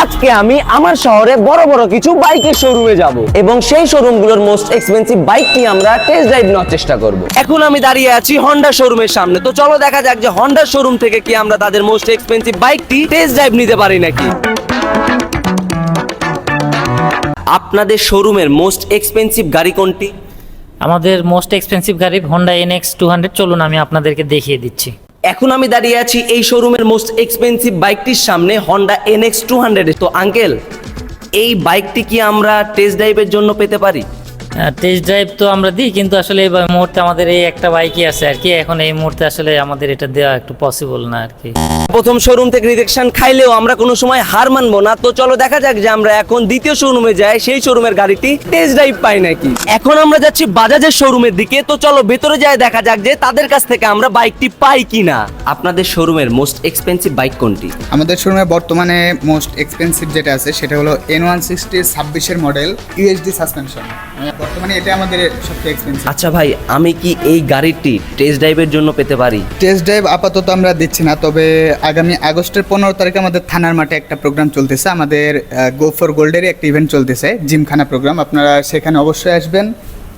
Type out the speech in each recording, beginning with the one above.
আজকে আমি আমার শহরে বড় বড় কিছু বাইকের শোরুমে যাব এবং সেই শোরুমগুলোর মোস্ট এক্সপেন্সিভ বাইকটি আমরা টেস্ট ড্রাইভ নেওয়ার চেষ্টা করব। এখন আমি দাঁড়িয়ে আছি হন্ডা শোরুমের সামনে, তো চলো দেখা যাক যে হন্ডা শোরুম থেকে কি আমরা তাদের মোস্ট এক্সপেন্সিভ বাইকটি টেস্ট ড্রাইভ নিতে পারি নাকি। আপনাদের শোরুমের মোস্ট এক্সপেন্সিভ গাড়ি কোনটি? আমাদের মোস্ট এক্সপেন্সিভ গাড়ি হোন্ডা NX 200। চলুন আমি আপনাদেরকে দেখিয়ে দিচ্ছি। এখন আমি দাঁড়িয়ে আছি এই শোরুমের মোস্ট এক্সপেন্সিভ বাইকটির সামনে, হোন্ডা NX 200। তো আঙ্কেল, এই বাইকটি কি আমরা টেস্ট ড্রাইভের জন্য পেতে পারি? টেস্ট ড্রাইভ তো আমরা দিই, কিন্তু আসলে এই মুহূর্তে আমাদের এই একটা বাইকই আছে আর কি। এখন এই মুহূর্তে আসলে আমাদের এটা দেওয়া একটু পসিবল না আর কি। প্রথম শোরুম থেকে রিজেকশন খাইলেও আমরা কোনো সময় হার মানবো না। তো চলো দেখা যাক যে আমরা এখন দ্বিতীয় শোরুমে যাই, সেই শোরুমের গাড়িটি টেস্ট ড্রাইভ পাই নাকি। এখন আমরা যাচ্ছি বাজাজের শোরুমের দিকে, তো চলো ভেতরে যাই দেখা যাক যে তাদের কাছ থেকে আমরা বাইকটি পাই কিনা। আপনাদের শোরুমের মোস্ট এক্সপেন্সিভ বাইক কোনটি? আমাদের শোরুমে বর্তমানে মোস্ট এক্সপেন্সিভ যেটা আছে সেটা হলো N160 26-এর মডেল USD সাসপেনশন। বর্তমানে এটা আমাদের সবচেয়ে এক্সপেন্সিভ। আচ্ছা ভাই, আমি কি এই গাড়িটি টেস্ট ড্রাইভের জন্য পেতে পারি? টেস্ট ড্রাইভ আপাতত আমরা দিচ্ছি না, তবে আগামী আগস্টের 15 তারিখে আমাদের থানার মাঠে একটা প্রোগ্রাম চলতেছে। আমাদের গো ফর গোল্ডেরই একটা ইভেন্ট চলতেছে, জিমখানা প্রোগ্রাম। আপনারা সেখানে অবশ্যই আসবেন।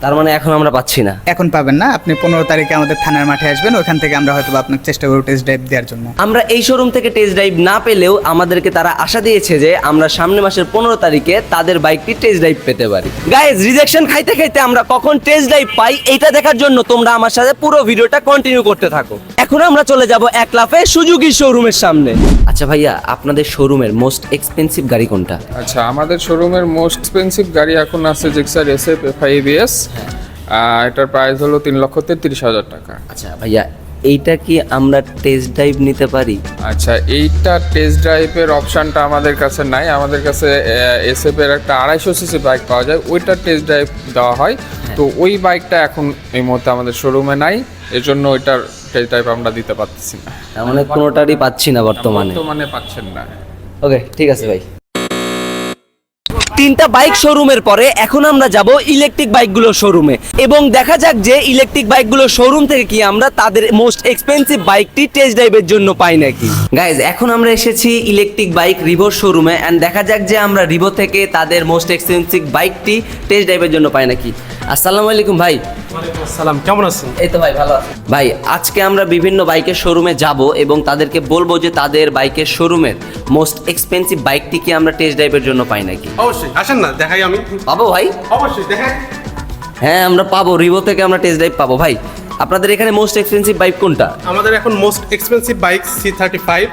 তার মানে এখন আমরা পাচ্ছি না? এখন পাবেন না, আপনি 15 তারিখে আমাদের থানার মাঠে আসবেন, ওখান থেকে আমরা হয়তো আপনাকে চেষ্টা করব টেস্ট ড্রাইভ দেওয়ার জন্য। আমরা এই শোরুম থেকে টেস্ট ড্রাইভ না পেলেও আমাদেরকে তারা আশা দিয়েছে যে আমরা সামনের মাসের 15 তারিখে তাদের বাইকটি টেস্ট ড্রাইভ পেতে পারি। গাইজ, রিজেকশন খাইতে খাইতে আমরা কখন টেস্ট ড্রাইভ পাই এটা দেখার জন্য তোমরা আমার সাথে পুরো ভিডিওটা কন্টিনিউ করতে থাকো। এখন আমরা চলে যাব এক লাফে সুজুকি শোরুমের সামনে। আচ্ছা ভাইয়া, আপনাদের শোরুমের মোস্ট এক্সপেন্সিভ গাড়ি কোনটা? আচ্ছা, আমাদের শোরুমের মোস্ট এক্সপেন্সিভ গাড়ি এখন আছে জিক্সার SF FI ABS। এটার প্রাইস হলো 3,33,000 টাকা। আচ্ছা ভাইয়া, এইটা কি আমরা টেস্ট ড্রাইভ নিতে পারি? আচ্ছা, এইটা টেস্ট ড্রাইভের অপশানটা আমাদের কাছে নাই। আমাদের কাছে SF এর একটা 250cc বাইক পাওয়া যায়, ওইটা টেস্ট ড্রাইভ দেওয়া হয়। তো ওই বাইকটা এখন এই মুহূর্তে আমাদের শোরুমে নাই, এজন্য ওইটার টেস্ট ড্রাইভ আমরা দিতে পারতেছি না। মানে কোনোটারই পাচ্ছি না বর্তমানে? বর্তমানে পাচ্ছেন না। ওকে, ঠিক আছে ভাই। তিনটা বাইক শোরুমের পরে এখন আমরা যাব ইলেকট্রিক বাইকগুলোর শোরুমে এবং দেখা যাক যে ইলেকট্রিক বাইকগুলোর শোরুম থেকে কি আমরা তাদের মোস্ট এক্সপেন্সিভ বাইকটি টেস্ট ড্রাইভের জন্য পাই নাকি। গাইজ, এখন আমরা এসেছি ইলেকট্রিক বাইক রিভোর শোরুমে এন্ড দেখা যাক যে আমরা রিভো থেকে তাদের মোস্ট এক্সপেন্সিভ বাইকটি টেস্ট ড্রাইভের জন্য পাই নাকি। আসসালামু আলাইকুম ভাই। সালাম, কেমন আছেন? এই তো ভাই, ভালো আছি ভাই। আজকে আমরা বিভিন্ন বাইকের শোরুমে যাব এবং তাদেরকে বলবো যে তাদের বাইকের শোরুমের মোস্ট এক্সপেন্সিভ বাইকটি কি আমরা টেস্ট ড্রাইভের জন্য পাই নাকি। অবশ্যই আসেন না, দেখাই আমি। পাবো ভাই? অবশ্যই দেখাই। হ্যাঁ, আমরা পাবো, রিভো থেকে আমরা টেস্ট ড্রাইভ পাবো। ভাই, আপনাদের এখানে মোস্ট এক্সপেন্সিভ বাইক কোনটা? আমাদের এখন মোস্ট এক্সপেন্সিভ বাইক C35।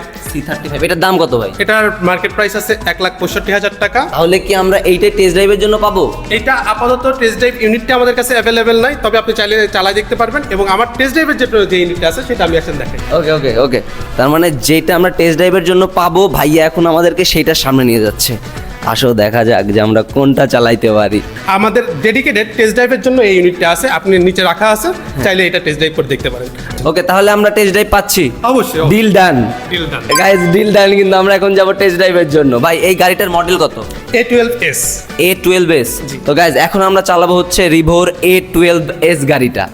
এটার দাম কত ভাই? এটার মার্কেট প্রাইস আছে 1,65,000 টাকা। তাহলে কি আমরা এইটাই টেস্ট ড্রাইভের জন্য পাবো? এটা আপাতত টেস্ট ড্রাইভ ইউনিটটা আমাদের কাছে অ্যাভেলেবেল নাই, তবে আপনি চাইলে চালাই দেখতে পারবেন। এবং আমার টেস্ট ড্রাইভের যে ইউনিটটা আছে সেটা আমি এখন দেখাই। ওকে ওকে ওকে, তার মানে যেটা আমরা টেস্ট ড্রাইভের জন্য পাবো ভাইয়া এখন আমাদেরকে সেইটার সামনে নিয়ে যাচ্ছে। আসো দেখা যাক যে আমরা কোনটা চালাইতে পারি। আমাদের ডেডিকেটেড টেস্ট ড্রাইভের জন্য এই ইউনিটটা আছে, আপনি নিচে রাখা আছে, চাইলে এটা টেস্ট ড্রাইভ করে দেখতে পারেন। ওকে, তাহলে আমরা টেস্ট ড্রাইভ পাচ্ছি? অবশ্যই। Deal done. Deal done guys, deal done. কিন্তু আমরা এখন যাব টেস্ট ড্রাইভের জন্য। ভাই, এই গাড়িটার মডেল কত? A12s। A12s। তো গাইস, এখন আমরা চালাবো হচ্ছে রিভোর A12s গাড়িটা।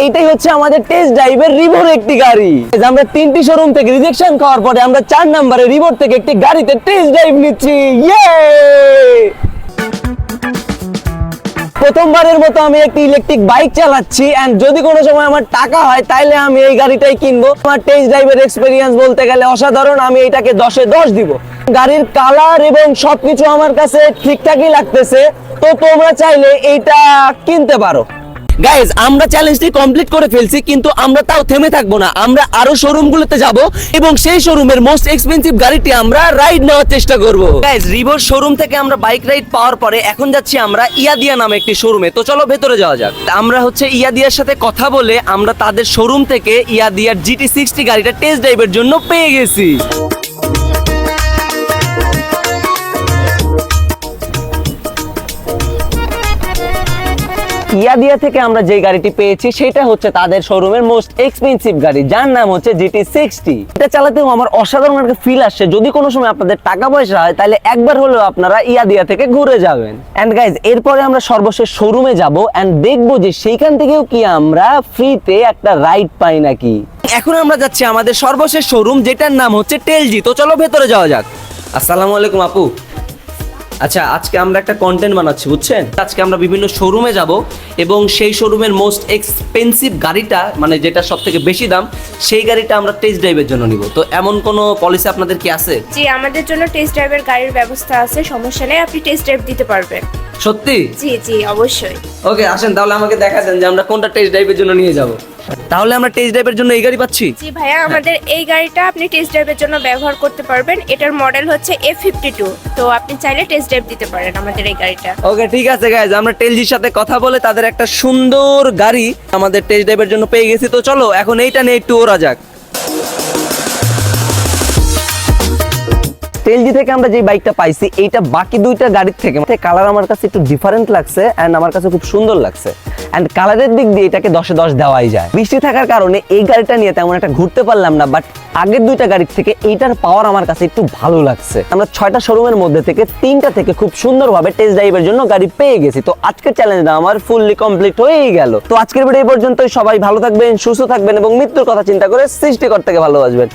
এটাই হচ্ছে আমাদের টেস্ট ড্রাইভের রিভোর একটি গাড়ি। আমরা তিনটি শোরুম থেকে রিজেকশন খাওয়ার পরে আমরা 4 নম্বরে রিভোর থেকে একটি গাড়িতে টেস্ট ড্রাইভ নিচ্ছি। ইয়ে! প্রথমবারের মতো আমি একটি ইলেকট্রিক বাইক চালাচ্ছি এন্ড যদি কোনো সময় আমার টাকা হয় তাইলে আমি এই গাড়িটাই কিনবো। আমার টেস্ট ড্রাইভের এক্সপেরিয়েন্স বলতে গেলে অসাধারণ। আমি এটাকে 10-এ 10 দিব। গাড়ির কালার এবং সবকিছু আমার কাছে ঠিকঠাকই লাগতেছে। তো তোমরা চাইলে এইটা কিনতে পারো। গাইজ, আমরা চ্যালেঞ্জটি কমপ্লিট করে ফেলছি, কিন্তু আমরা তাও থেমে থাকবো না। আমরা আরো শোরুমগুলোতে যাব এবং সেই শোরুমের মোস্ট এক্সপেন্সিভ গাড়িটি আমরা রাইড নেওয়ার চেষ্টা করব। গাইজ, রিভোর শোরুম থেকে আমরা বাইক রাইড পাওয়ার পরে এখন যাচ্ছি আমরা ইয়াদিয়া নামে একটি শোরুমে। তো চলো ভেতরে যাওয়া যাক। আমরা হচ্ছে ইয়াদিয়ার সাথে কথা বলে আমরা তাদের শোরুম থেকে ইয়াদিয়ার GT60 গাড়িটা টেস্ট ড্রাইভের জন্য পেয়ে গেছি। ইয়াদিয়া থেকে আমরা যে গাড়িটি পেয়েছি সেটা হচ্ছে তাদের শোরুমের মোস্ট এক্সপেন্সিভ গাড়ি, যার নাম হচ্ছে GT60। এটা চালাতেও আমার অসাধারণ একটা ফিল আসছে। যদি কোনো সময় আপনাদের টাকা পয়সা হয় তাহলে একবার হলেও আপনারা ইয়াদিয়া থেকে ঘুরে যাবেন। এন্ড গাইজ, এরপরে আমরা সর্বশেষ শোরুমে যাব এন্ড দেখবো যে সেইখান থেকেও কি আমরা ফ্রিতে একটা রাইড পাই নাকি। এখন আমরা যাচ্ছি আমাদের সর্বশেষ শোরুম, যেটার নাম হচ্ছে টেলজি। তো চলো ভেতরে যাওয়া যাক। আসসালামু আলাইকুম আপু। আচ্ছা, আজকে আমরা একটা কন্টেন্ট বানাচ্ছি বুঝছেন। আজকে আমরা বিভিন্ন শোরুমে যাব এবং সেই শোরুমের মোস্ট এক্সপেন্সিভ গাড়িটা, মানে যেটা সব থেকে বেশি দাম, সেই গাড়িটা আমরা টেস্ট ড্রাইভের জন্য নিব। তো এমন কোনো পলিসি আপনাদের কি আছে? জি, আমাদের জন্য টেস্ট ড্রাইভের গাড়ির ব্যবস্থা আছে, সমস্যা নেই, আপনি টেস্ট ড্রাইভ দিতে পারবেন। সত্যি? জি জি, অবশ্যই। ওকে, আসেন তাহলে আমাকে দেখা দেন যে আমরা কোনটা টেস্ট ড্রাইভের জন্য নিয়ে যাব। তাহলে আমরা টেস্ট ড্রাইভের জন্য এই গাড়ি পাচ্ছি? জি ভাইয়া, আমাদের এই গাড়িটা আপনি টেস্ট ড্রাইভের জন্য ব্যবহার করতে পারবেন। এটার মডেল হচ্ছে F52, তো আপনি চাইলে টেস্ট ড্রাইভ দিতে পারেন আমাদের এই গাড়িটা। ওকে ঠিক আছে গাইজ, আমরা টেলজির সাথে কথা বলে তাদের একটা সুন্দর গাড়ি আমাদের টেস্ট ড্রাইভের জন্য পেয়ে গেছি। তো চলো এখন এইটা নিয়ে একটু ওরা যাক। টেলজি থেকে আমরা যে বাইকটা পাইছি, এইটা বাকি দুইটা গাড়ির থেকে কালার আমার কাছে একটু ডিফারেন্ট লাগছে এন্ড আমার কাছে খুব সুন্দর লাগছে। এন্ড কালারের দিক দিয়ে এটাকে 10-এ 10 দেওয়াই যায়। বৃষ্টি থাকার কারণে এই গাড়িটা নিয়ে তেমন একটা ঘুরতে পারলাম না, বাট আগের দুইটা গাড়ির থেকে এইটার পাওয়ার আমার কাছে একটু ভালো লাগছে। আমরা 6টা শোরুমের মধ্যে থেকে 3টা থেকে খুব সুন্দরভাবে টেস্ট ড্রাইভের জন্য গাড়ি পেয়ে গেছি। তো আজকের চ্যালেঞ্জটা আমার ফুললি কমপ্লিট হয়েই গেল। তো আজকের ভিডিও এই পর্যন্তই। সবাই ভালো থাকবেন, সুস্থ থাকবেন এবং মৃত্যুর কথা চিন্তা করে সৃষ্টিকর্তাকে ভালোবাসবেন।